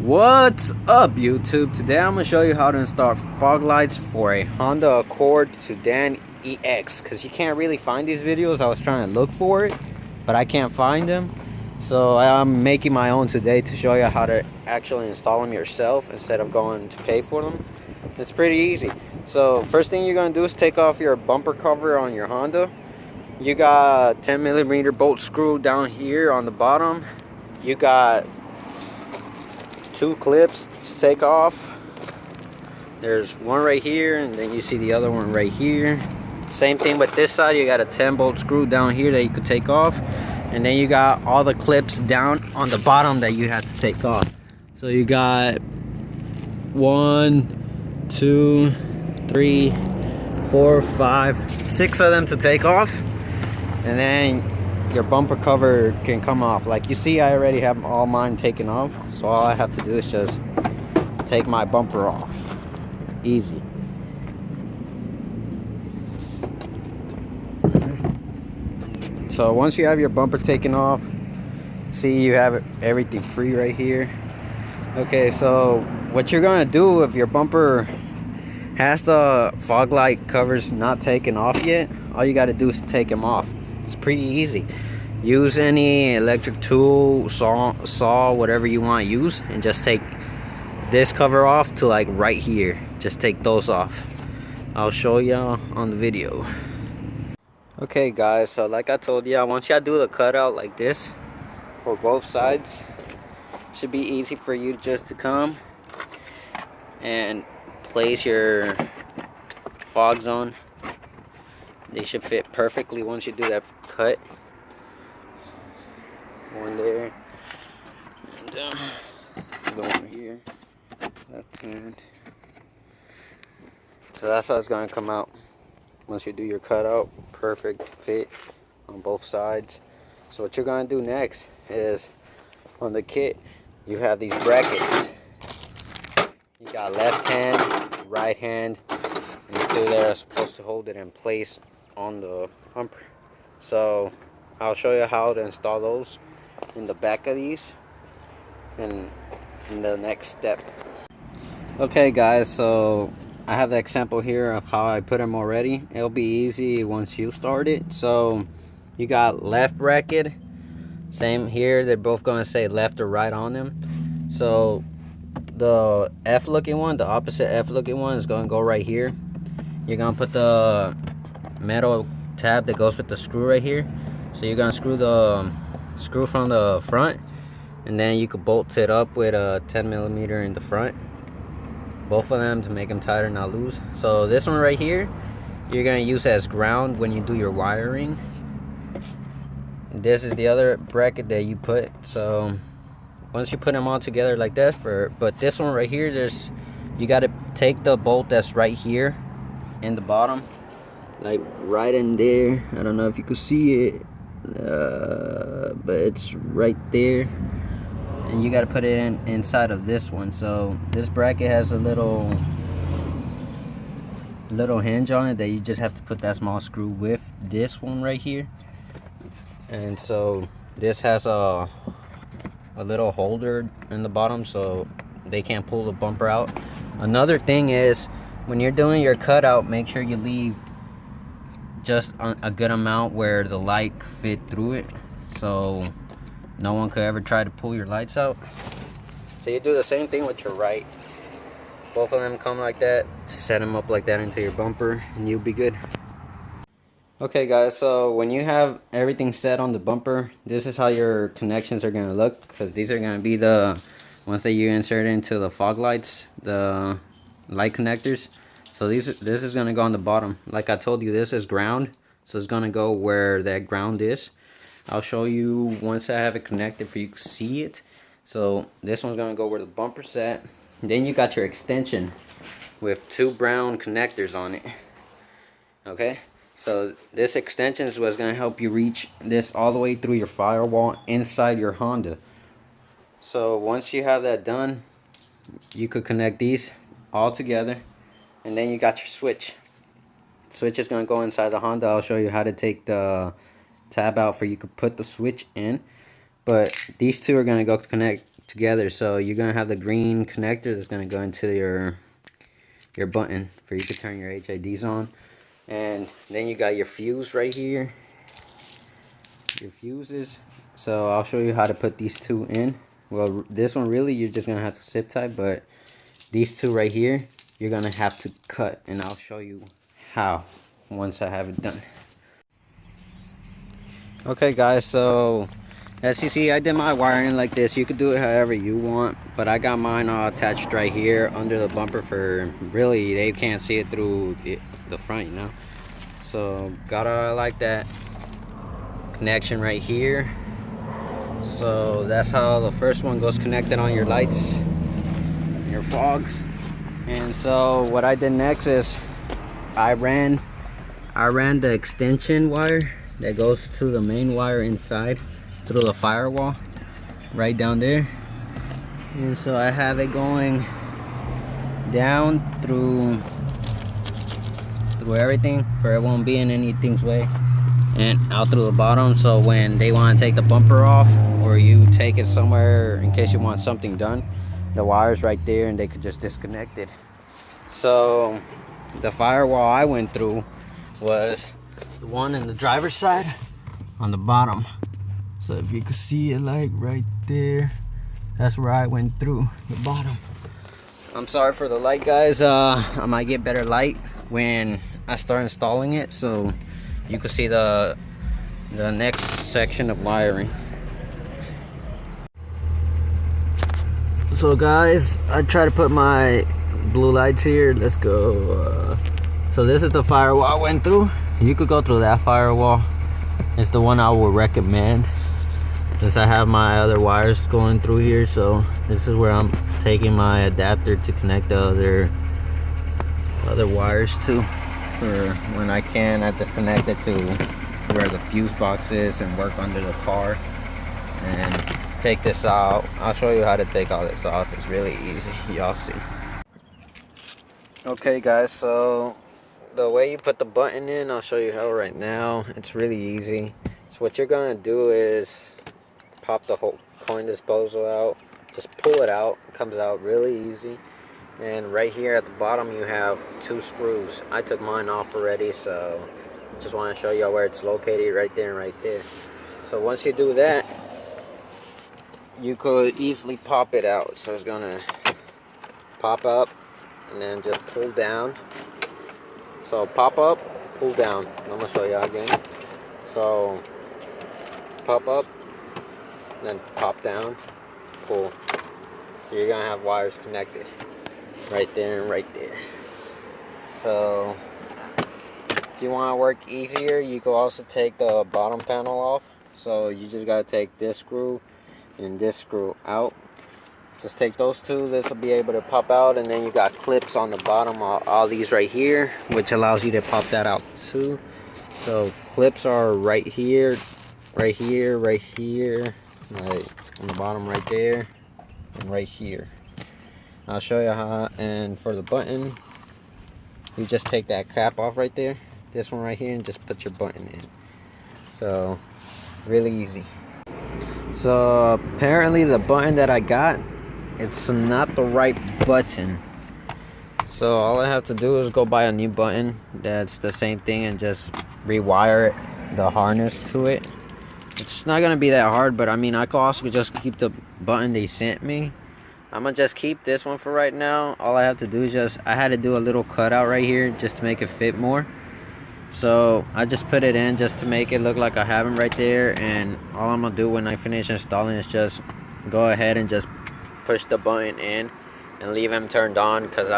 What's up, YouTube? Today I'm going to show you how to install fog lights for a Honda Accord Sedan EX, because you can't really find these videos. I was trying to look for it, but I can't find them. So I'm making my own today to show you how to actually install them yourself instead of going to pay for them. It's pretty easy. So first thing you're going to do is take off your bumper cover on your Honda. You got 10mm bolt screw down here on the bottom. You got 2 clips to take off. There's one right here, and then you see the other one right here. Same thing with this side. You got a 10-bolt screw down here that you could take off, and then you got all the clips down on the bottom that you have to take off. So you got 1, 2, 3, 4, 5, 6 of them to take off, and then your bumper cover can come off. Like you see, I already have all mine taken off, so all I have to do is just take my bumper off. Easy. So once you have your bumper taken off, see, you have everything free right here. Okay, so what you're gonna do if your bumper has the fog light covers not taken off yet, all you got to do is take them off. It's pretty easy. Use any electric tool, saw, whatever you want to use, and just take this cover off to like right here. Just take those off. I'll show y'all on the video. Okay guys, so like I told y'all, once y'all do the cutout like this for both sides, should be easy for you just to come and place your fog zone. They should fit perfectly once you do that cut. One there, and the one here, left hand. So that's how it's gonna come out once you do your cutout. Perfect fit on both sides. So what you're gonna do next is, on the kit, you have these brackets. You got left hand, right hand, and 2 that are supposed to hold it in place on the bumper. So I'll show you how to install those in the back of these and in the next step. Okay guys, so I have the example here of how I put them already. It'll be easy once you start it. So you got left bracket, same here, they're both going to say left or right on them. So the F looking one, the opposite F looking one, is going to go right here. You're going to put the metal tab that goes with the screw right here. So you're going to screw the screw from the front, and then you could bolt it up with a 10mm in the front, both of them, to make them tighter, not loose. So this one right here, you're going to use as ground when you do your wiring. This is the other bracket that you put. So once you put them all together like that, but this one right here, you got to take the bolt that's right here in the bottom, like right in there. I don't know if you can see it, but it's right there, and you got to put it inside of this one. So this bracket has a little hinge on it that you just have to put that small screw with this one right here. And so this has a little holder in the bottom, so they can't pull the bumper out. Another thing is, when you're doing your cutout, make sure you leave just a good amount where the light could fit through it, so no one could ever try to pull your lights out. So you do the same thing with your right. Both of them come like that. Just set them up like that into your bumper, and you'll be good. Okay guys, so when you have everything set on the bumper, this is how your connections are going to look, because these are going to be the ones that you insert into the fog lights, the light connectors. So this is going to go on the bottom. Like I told you, this is ground, so it's going to go where that ground is. I'll show you once I have it connected for you to see it. So this one's going to go where the bumper's at. Then you got your extension with 2 brown connectors on it. Okay, so this extension is what's going to help you reach this all the way through your firewall inside your Honda. So once you have that done, you could connect these all together, and then you got your switch. Switch is going to go inside the Honda. I'll show you how to take the tab out for you could put the switch in. But these two are going to go connect together. So you're gonna have the green connector that's gonna go into your button for you to turn your HIDs on, and then you got your fuse right here, your fuses. So I'll show you how to put these two in. Well, this one really you're just gonna have to zip tie, but these two right here you're gonna have to cut, and I'll show you how once I have it done. Okay guys, so as you see, I did my wiring like this. You could do it however you want, but I got mine attached right here under the bumper for really they can't see it through the front, you know. So got like that connection right here. So that's how the first one goes connected on your lights, your fogs. And so what I did next is I ran the extension wire that goes to the main wire inside through the firewall right down there. And so I have it going down through everything for it won't be in anything's way, and out through the bottom, so when they want to take the bumper off or you take it somewhere in case you want something done, the wire's right there and they could just disconnect it. So the firewall I went through was the one in the driver's side on the bottom. So if you could see it like right there, that's where I went through the bottom. I'm sorry for the light, guys. I might get better light when I start installing it, so you can see the next section of wiring. So guys, I try to put my blue lights here. Let's go. So this is the firewall I went through. You could go through that firewall. It's the one I will recommend, since I have my other wires going through here. So this is where I'm taking my adapter to connect the other wires to. For when I can, I just connect it to where the fuse box is and work under the car and take this out. I'll show you how to take all this off. It's really easy, y'all see. Okay guys, so the way you put the button in, I'll show you how right now. It's really easy. So what you're gonna do is pop the whole coin disposal out, just pull it out. It comes out really easy. And right here at the bottom you have two screws. I took mine off already, so just want to show you where it's located, right there and right there. So once you do that, you could easily pop it out. So it's gonna pop up and then just pull down. So pop up, pull down. I'm gonna show you again. So pop up, then pop down, pull. So you're gonna have wires connected right there and right there. So if you want to work easier, you can also take the bottom panel off. So you just got to take this screw and this screw out. Just take those two. This will be able to pop out, and then you got clips on the bottom, all these right here, which allows you to pop that out too. So clips are right here, right here, right here, right on the bottom right there, and right here. I'll show you how. And for the button, you just take that cap off right there, this one right here, and just put your button in. So really easy. So apparently the button that I got, it's not the right button. So all I have to do is go buy a new button that's the same thing and just rewire it, the harness to it. It's not gonna be that hard, but I mean, I could also just keep the button they sent me. I'm gonna just keep this one for right now. All I have to do is I had to do a little cutout right here just to make it fit more. So I just put it in just to make it look like I have them right there. And all I'm gonna do when I finish installing is just go ahead and just push the button in and leave him turned on, because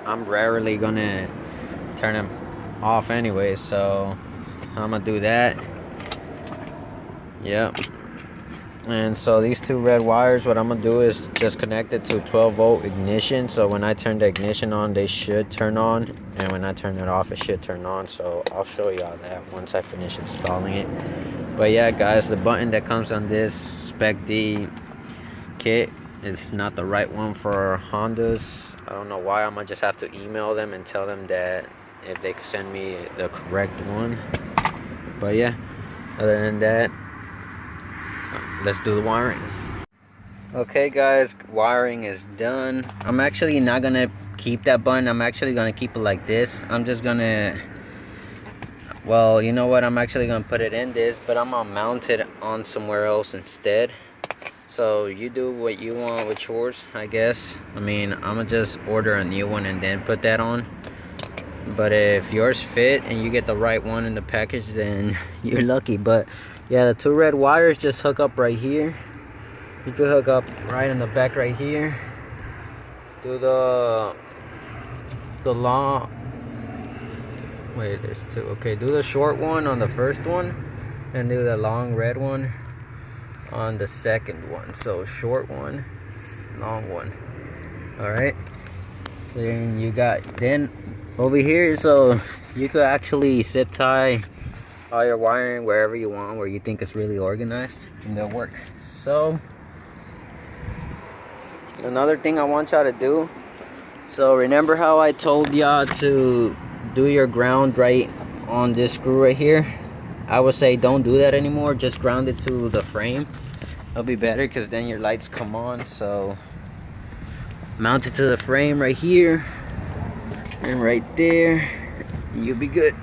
I'm rarely gonna turn him off anyway. So I'm gonna do that. Yep. And so these two red wires, what I'm gonna do is just connect it to 12-volt ignition. So when I turn the ignition on, they should turn on, and when I turn it off, it should turn on. So I'll show y'all that once I finish installing it. But yeah guys, the button that comes on this Spec-D kit is not the right one for Hondas. I don't know why. I'm gonna just have to email them and tell them that if they could send me the correct one. But yeah, other than that, let's do the wiring. Okay guys, wiring is done. I'm actually not gonna keep that button. I'm actually gonna keep it like this. I'm just gonna, well, you know what, I'm actually gonna put it in this, but I'm gonna mount it on somewhere else instead. So you do what you want with yours, I guess. I mean, I'm gonna just order a new one and then put that on. But if yours fit and you get the right one in the package, then you're lucky. But yeah, the 2 red wires just hook up right here. You could hook up right in the back right here. Do the long, wait, there's 2. Okay, do the short one on the first one and do the long red one on the second one. So short one, long one. All right, then you got, then over here, so you could actually zip tie all your wiring wherever you want, where you think it's really organized, and they'll work. So another thing I want y'all to do, so remember how I told y'all to do your ground right on this screw right here? I would say don't do that anymore. Just ground it to the frame. It'll be better because then your lights come on. So mount it to the frame right here and right there. You'll be good.